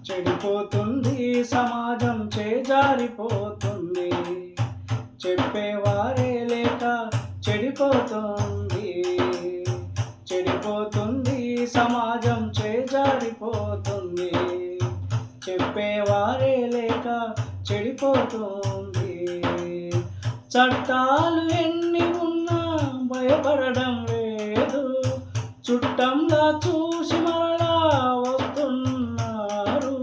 చెడిపోతుంది సమాజం చేజారిపోతుంది, చెప్పేవారే లేక చెడిపోతుంది. చెడిపోతుంది సమాజం చేజారిపోతుంది, చెప్పేవారే లేక చెడిపోతుంది. చట్టాలు ఎన్ని ఉన్నా భయపడడం లేదు, చుట్టంలా చూసి మరలా వస్తున్నారు.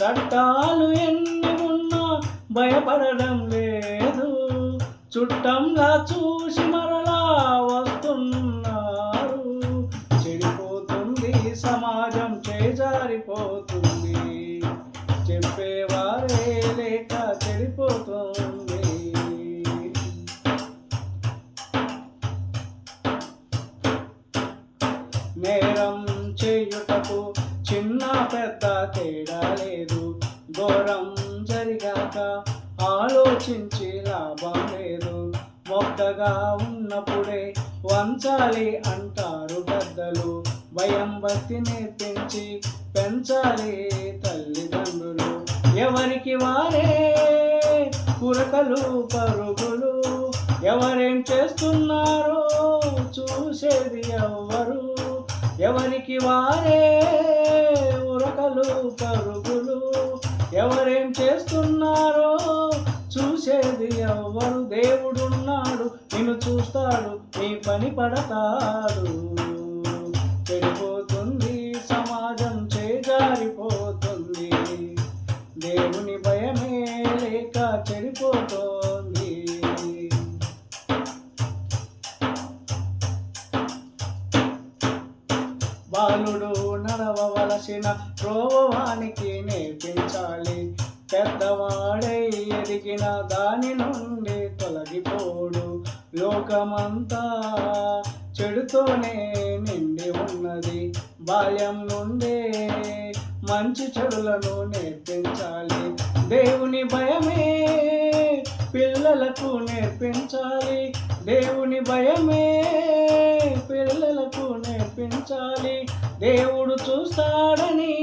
చట్టాలు ఎన్ని ఉన్నా భయపడడం లేదు, చుట్టంలా చూసి మరలా వస్తున్నారు. చెడిపోతుంది సమాజం చేజారిపోతుంది, చెప్పేవారే లేక చెడిపోతుంది. నేరం చేయుటకు చిన్న పెద్ద తేడా లేదు, ఘోరం జరిగాక ఆలోచించి లాభం లేదు. మొక్కగా ఉన్నప్పుడే వంచాలి అంటారు పెద్దలు, భయం భక్తి నేర్పించి పెంచాలి తల్లిదండ్రులు. ఎవరికి వారే కురకలు పరుగులు, ఎవరేం చేస్తున్నారో చూసేది ఎవ్వరు. ఎవరికి వారే ఉరకలు పరుగులు, ఎవరేం చేస్తున్నారో చూసేది ఎవ్వరు. దేవుడున్నాడు, నిన్ను చూస్తాడు, నీ పని పడతాడు. చెడిపోతుంది సమాజం చేజారిపోతుంది, దేవుని భయమే లేక చెడిపోతుంది. బాలుడు నడవవలసిన త్రోవానికి నేర్పించాలి, పెద్దవాడై ఎదిగిన దాని నుండి తొలగిపోడు. లోకమంతా చెడుతోనే నిండి ఉన్నది, బాల్యం నుండే మంచి చెడులను నేర్పించాలి. దేవుని భయమే పిల్లలకు నేర్పించాలి, దేవుని భయమే పిల్లలకు నేర్పించాలి. దేవుడు చూస్తాడని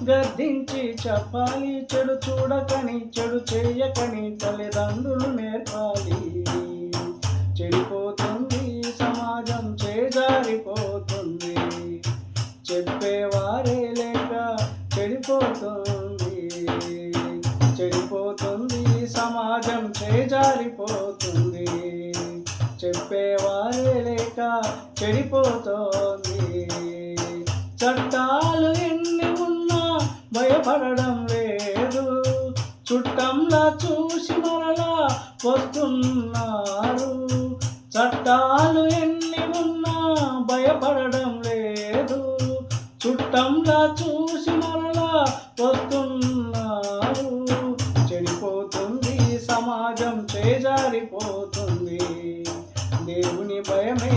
గద్దించి చెప్పాలి, చెడు చూడకని చెడు చేయకని తల్లిదండ్రులు నేర్పాలి. చెడిపోతుంది సమాజం చేజారిపోతుంది, చెప్పేవారే లేక చెడిపోతుంది. చెడిపోతుంది సమాజం చేజారిపోతుంది, చెప్పేవారే లేక చెడిపోతుంది. చట్టాలు ఎన్ని ఉన్నా భయపడడం లేదు, చుట్టంలా చూసి మరలా వస్తున్నారు. చట్టాలు ఎన్ని ఉన్నా భయపడడం లేదు, చుట్టంలా చూసి మరలా వస్తున్నారు. చెడిపోతుంది సమాజం చేజారిపోతుంది, దేవుని భయమే